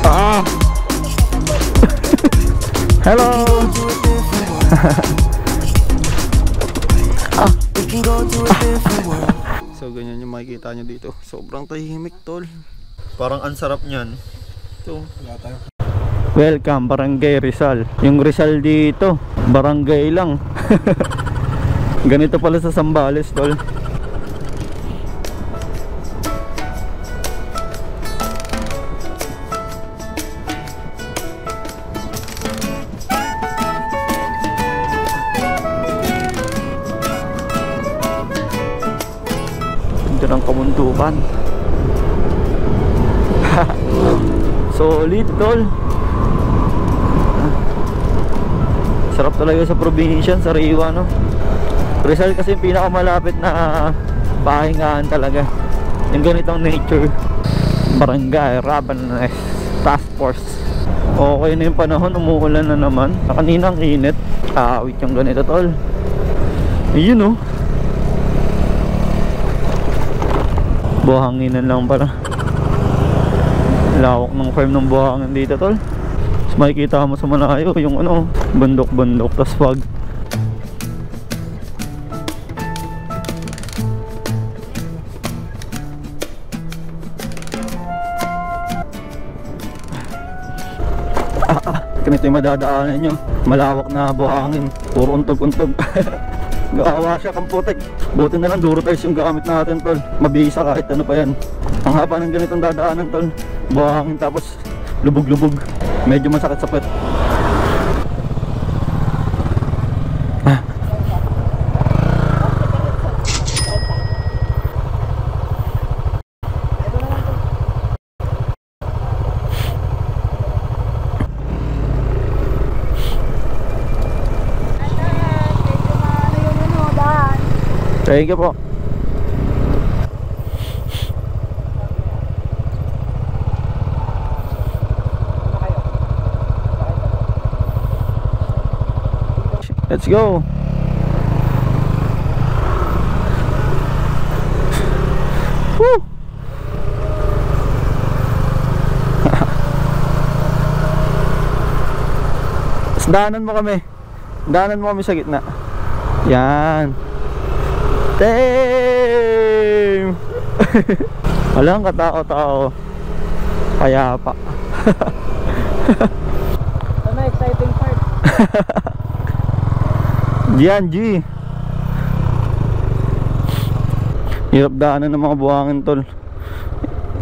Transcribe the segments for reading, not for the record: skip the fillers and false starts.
Ah! Hello! So ganyan yung makikita nyo dito. Sobrang tahimik, tol. Parang ang sarap niyan. Ito. Welcome, Barangay Rizal. Yung Rizal dito, barangay lang. Ganito pala sa Zambales, tol. Ng kamundukan. Solid, tol. Sarap talaga sa probinsya, sariwa, no? Rizal kasi yung pinakamalapit na pahingaan talaga. Yung ganitong nature. Barangay Rabanes Task Force. Okay na yung panahon, umuulan na naman. Kaninang init. Awit yung ganito, tol. Ayun, no? Buhanginan lang para. Lawak ng farm ng buhangin dito, tol. Mas makikita mo sa malayo yung ano, bundok-bundok tas fog. Ganito yung madadaanan nyo. Malawak na buhangin. Puro untog-untog. Gawa siya kang putik. Buti na lang Durotires yung gamit natin, tol. Mabisa kahit ano pa yan. Ang haba ng ganitong dadaanan, tol. Buhangin tapos lubog-lubog. Medyo masakit sa puwet. Thank you po. Let's go. Woo! Daanan mo kami. Daanan mo kami sa gitna. Yan. Damn! Walang katao-tao. Kaya pa. Ano exciting part? Diyan, G. Hirap daanan ng mga buhangin, tol.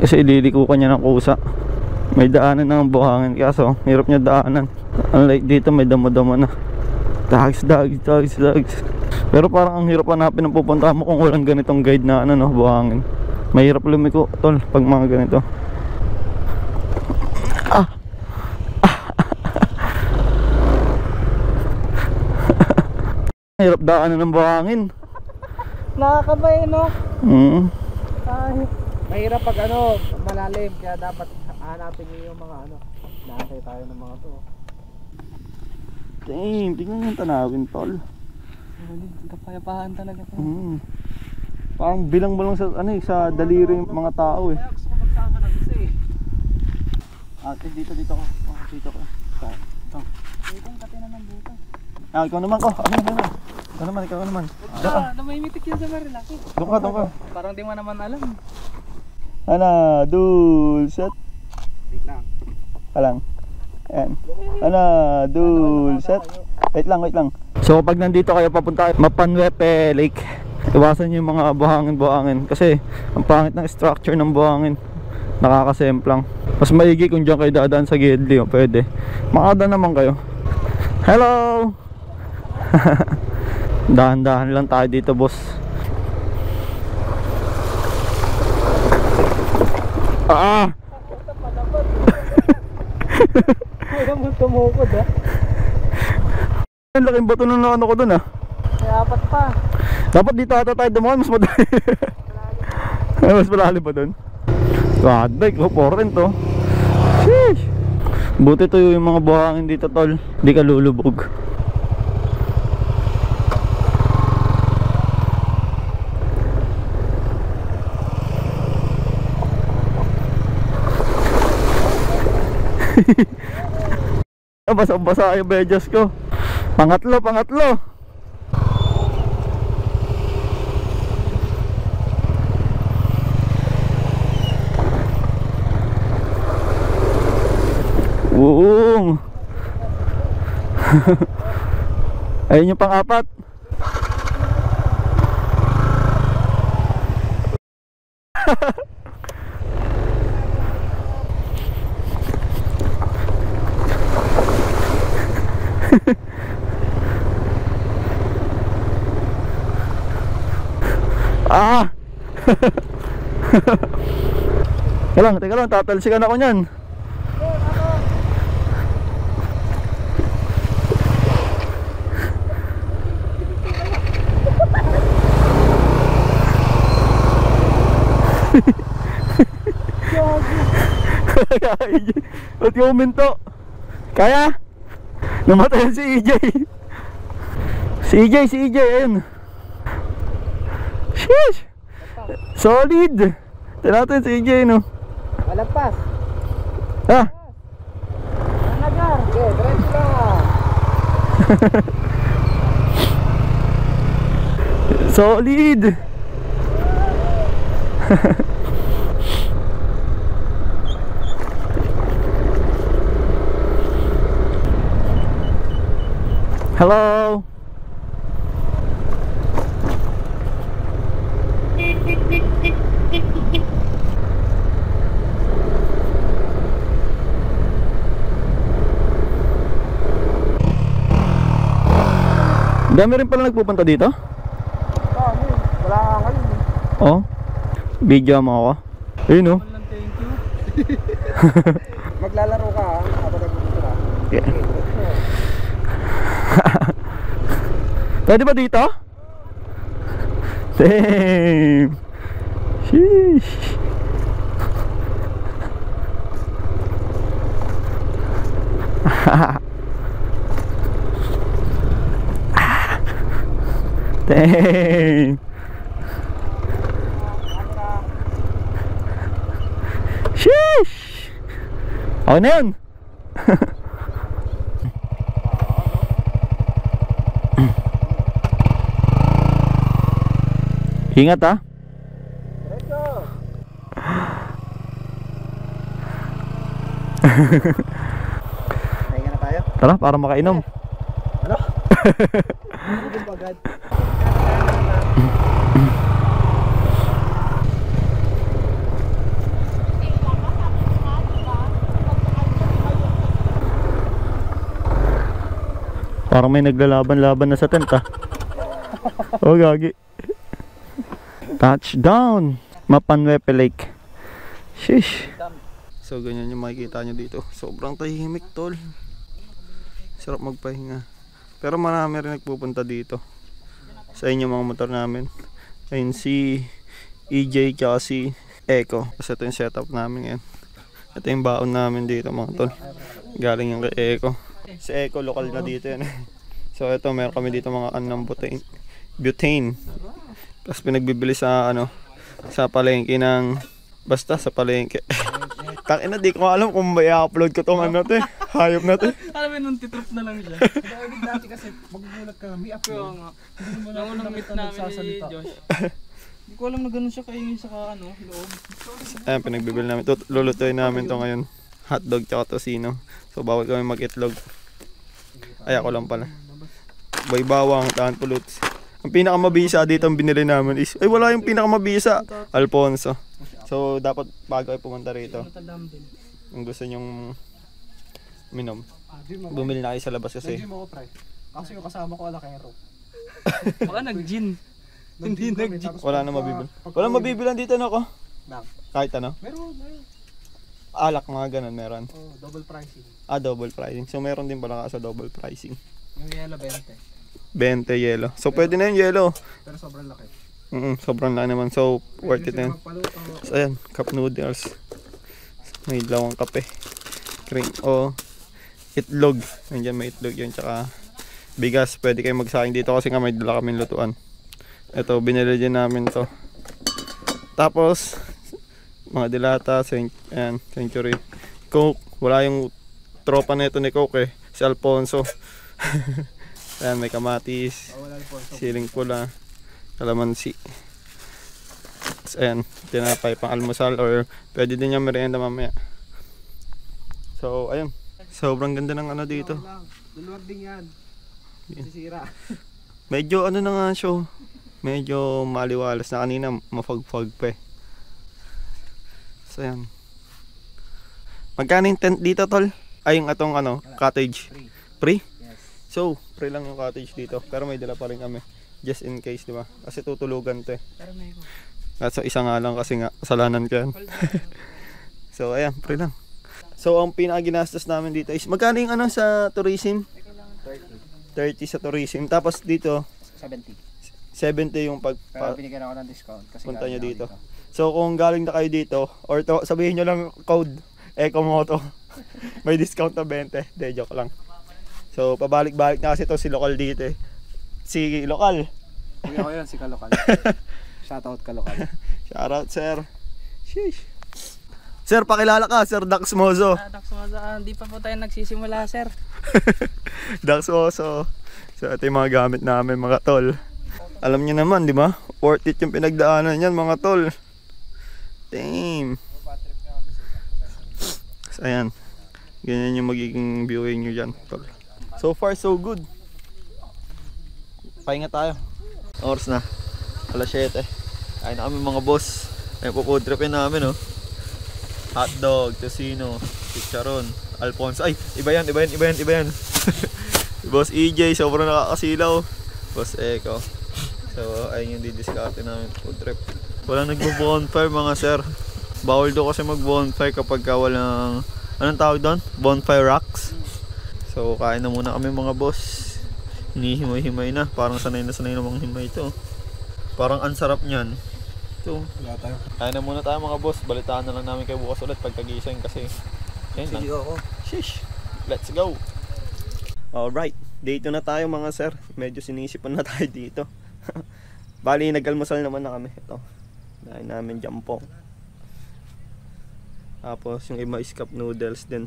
Kasi ililiko ka niya ng kusa. May daanan ng buhangin. Kaso, hirap niya daanan. Unlike dito, may damo-damo na. Dags. Pero parang ang hirap hanapin ang pupunta mo kung walang ganitong guide na ano, no, buhangin. Mahirap lumiko, tol, pag mga ganito. Hirap daanan ng buhangin. Nakakabay, no? Ay, mahirap pag ano, malalim. Kaya dapat hanapin niyo yung mga ano. Nakakay tayo ng mga to. damn, tingnan yung tanawin, tol. Kapayapahan talaga to. Parang bilang mo lang sa, ano, sa daliri yung mga tao, eh. Kaya gusto ko magsama ng isa eh. Ate, dito ka. Dito ka. Ito. Itong katina ng buta. Ikaw naman ko. Ikaw naman. Namimitik yun sa Marilaki. Doon ka. Parang di mo naman alam. Ana, dulset. Wait lang. Alang. Ayan. Ana, dulset. Wait lang. So pag nandito kayo papunta Mapanwepe Lake, iwasan nyo yung mga buhangin kasi ang pangit ng structure ng buhangin. Nakakasemplang. Mas maigi kung dyan kayo dadaan sa Gidli, pwede. Makadaan naman kayo. Hello! Dahan-dahan lang tayo dito, boss. Kaya mo tumukod ah. Ang laking bato ng ano ko dun ah. Kaya apat pa. Dapat dito ata tayo dumaan, mas madali. Mas malalim pa dun. God, bike, foreign to. Sheesh. Buti to yung mga buhangin dito, tol. Di ka lulubog. basang-basa yung medyas ko. Pangatlo. Uung. Ayun yung pang-apat. Ah! Teka lang, tatalsikan ako niyan. Ba't yung minto? Kaya? Namatay si EJ. Si EJ, ayun. Sheesh! Solid! Tignan natin si EJ, no? Malagpas. Ha? Nagar. Okay, diretso lang. Solid! Hello. Dami rin pala nagpupunta dito? Wala nga ngayon. Oh. Video mo ako. Ayun, oh. Maglalaro ka habang nagpupunta ka. Yeah. Pwede ba dito? Damn. Sheesh. Damn. Sheesh. Okay na yun. Ingat, ha. Diretso. Pahinga na tayo. Tara, para makainom. Ano? Hindi ba agad? Parang may naglalaban-laban na sa tent, ha. Oh, gagi. Touchdown! Mapanwepe Lake. Sheesh. So ganyan yung makikita nyo dito. Sobrang tahimik, tol. Sarap magpahinga. Pero marami rin nagpupunta dito. Sa inyo mga motor namin. Ayun si EJ tsaka si Echo. Kasi ito yung setup namin ngayon. Ito yung baon namin dito mga tol. Galing yung kay Echo. Si Echo lokal na dito yan. So ito meron kami dito mga ng butane. Tapos pinagbibili sa sa palengke ng basta sa palengke. Tangina, di ko alam kung may upload ko tong to eh. Hayop na to. Alam mo nung titrip na lang siya. Dahil dati kasi magugulat ka, may upload. nga. Hindi mo Nung unang meet namin ni Josh. Hindi ko alam na ganun siya kaingin sa loob. Ayan, pinagbibili namin. Lulutuin namin to ngayon. Hotdog tsaka tosino. So bawal kami mag-itlog. Ay ako lang pala. Boy bawang, tahan puluts. Ang pinakamabisa dito ang binili namin is, ay wala yung pinakamabisa, Alfonso. So dapat bago ay pumunta rito, kung gusto nyong minom, bumili na kayo sa labas kasi. Nag-gym ako, pre. Kasi yung kasama ko alakero. Baka nag-gin. Hindi nag-gin. Wala na mabibili. Wala mabibilan dito na ako. Kahit ano. Meron. Alak mga ganun meron. Oh, double pricing. Double pricing. So meron din pala ka sa double pricing. Yung yellow 20. 20 yellow. So pwede na yung yellow. Pero sobrang laki. Sobrang laki naman. So worth it na yun. So ayan, cup noodles. May lawang kape. Cream o itlog. Nandiyan may itlog yun. Tsaka bigas. Pwede kayo magsaing dito kasi nga may dala kaming lutuan. Ito, binili din namin to. Tapos mga dilata, ayan, Century. Coke. Wala yung tropa na ito ni Coke eh. Si Alfonso. Ayan, may kamatis, siling pula, kalamansi. Ayan, tinapay pang almusal or pwede din yung merienda mamaya. So, ayun. Sobrang ganda ng ano dito. Duluwag din yan. Sisira. Medyo ano na nga siya. Medyo maliwalas na kanina, mafag-fag pa eh. So, ayan. Magkano yung tent dito, tol? Ay, yung atong ano, cottage. Free? Yes. So, free lang yung cottage dito. Pero may dala pa rin kami. Just in case, di ba? Kasi tutulugan to eh. Pero may ko. At so, isa nga lang kasi nga, kasalanan ko yan. So, ayan, free lang. So, ang pinakaginastos namin dito is, magkano yung ano sa tourism? 30 sa tourism. Tapos dito, 70 yung Pero binigyan ako ng discount kasi punta nyo galing dito. ako So, kung galing na kayo dito, or sabihin nyo lang code, Ecomoto. May discount na 20. De, joke lang. So, pabalik-balik na kasi to si Lokal dito eh. Si Lokal. Kuya ko yun, si Kalokal. Shoutout Kalokal. Shoutout, sir. Sheesh. Sir, pakilala ka, Sir Dax Mozo. Dax Mozo, hindi pa po tayo nagsisimula, sir. Dax Mozo. So, ito yung mga gamit namin, mga tol. Alam niyo naman, di ba? Worth it yung pinagdaanan yan, mga tol. Damn. So, ayan. Ganyan yung magiging viewing nyo dyan, tol. So far, so good. Pahinga tayo. Oras na. Alas 7. Kain na kami mga boss. Ay, food tripin namin, oh. Hotdog, tocino, chicharon, Alfonso. Ay, iba yan. Boss EJ, sobrang nakakasilaw. Boss Eko. So, ayun yung didiskarte namin food trip. Walang nagbo-bonfire mga sir. Bawal do kasi mag-bonfire kapag walang, anong tawag doon? Bonfire rocks. So, kain na muna kami mga boss. Hinihimay-himay na. Parang sanay na namang himay ito. Parang ang sarap niyan. Ito. Kain na muna tayo mga boss. Balitaan na lang namin kayo bukas ulit pagkagising kasi ayun lang. Shish. Let's go. Alright. Dito na tayo mga sir. Medyo sinisipan na tayo dito. Bali, nag-almusal naman na kami. Ito. Dahil namin jampong. Tapos yung iba is cup noodles din.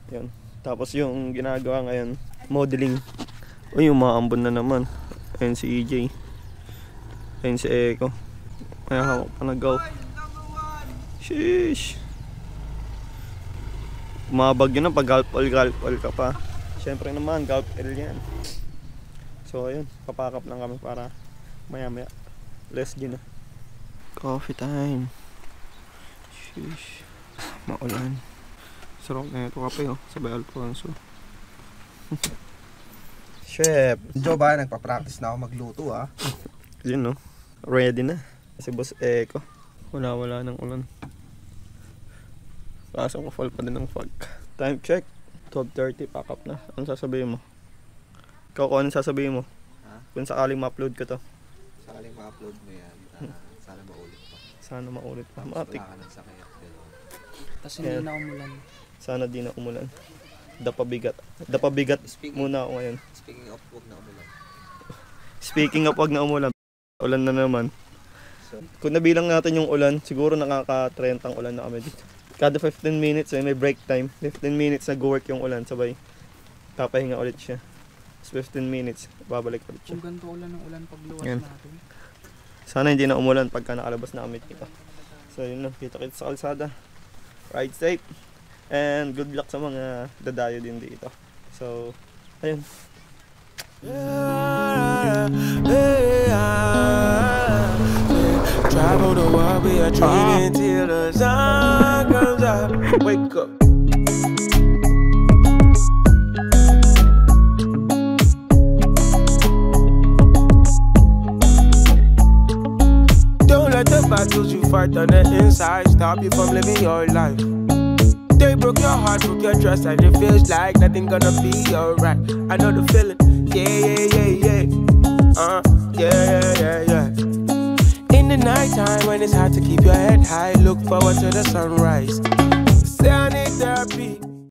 Yun. Tapos yung ginagawa ngayon, modeling. Uy, umaambon na naman. Ayun si EJ. Ayun si Eko. Kaya hawak pa nag-go. Sheesh. Umabag yun na pag galp-all ka pa. Siyempre naman, galp-all yan. So ayun, papakap lang kami para maya-maya. Less din na. Coffee time. Sheesh. Maulan. Sarap na ito kape oh. Sabay Alfonso. Chef, Joe ba? Nagpa-practice na ako magluto ah. Yun no. Ready na. Kasi boss Eko. Wala ng ulan. Kaso ko fall pa din ng fog. Time check. 12:30, pack up na. Ano sasabihin mo? Ikaw kung anong sasabihin mo? Ha? Kung sakaling ma-upload ko to. Sakaling ma-upload mo yan, sana maulit pa. Sana maulit pa. Tapos Matik. wala ka ng sakit. Tapos hindi na umulan. Sana di na umulan. Dapabigat muna ako ngayon. Speaking of, huwag na umulan. Speaking of, wag na umulan. Ulan na naman. Kung nabilang natin yung ulan, siguro nakaka-30 ang ulan na kami dito. Kada 15 minutes, may break time. 15 minutes nag-work yung ulan, sabay papahinga ulit siya. Tapos 15 minutes, babalik ulit siya. Kung ganito ulan ng ulan pagluwas Yan. natin. Sana hindi na umulan pagka nakalabas na kami dito. So yun lang, kita-kita sa kalsada. Ride safe. And good luck sa mga dadayo din dito. So, ayun. Travel the world, we are dreaming till the sun comes out. Wake up. Don't let the battles you fight on the inside stop you from living your life. They broke your heart, broke your trust, and it feels like nothing gonna be alright. I know the feeling, yeah. Yeah. In the nighttime when it's hard to keep your head high, look forward to the sunrise. Say I need therapy.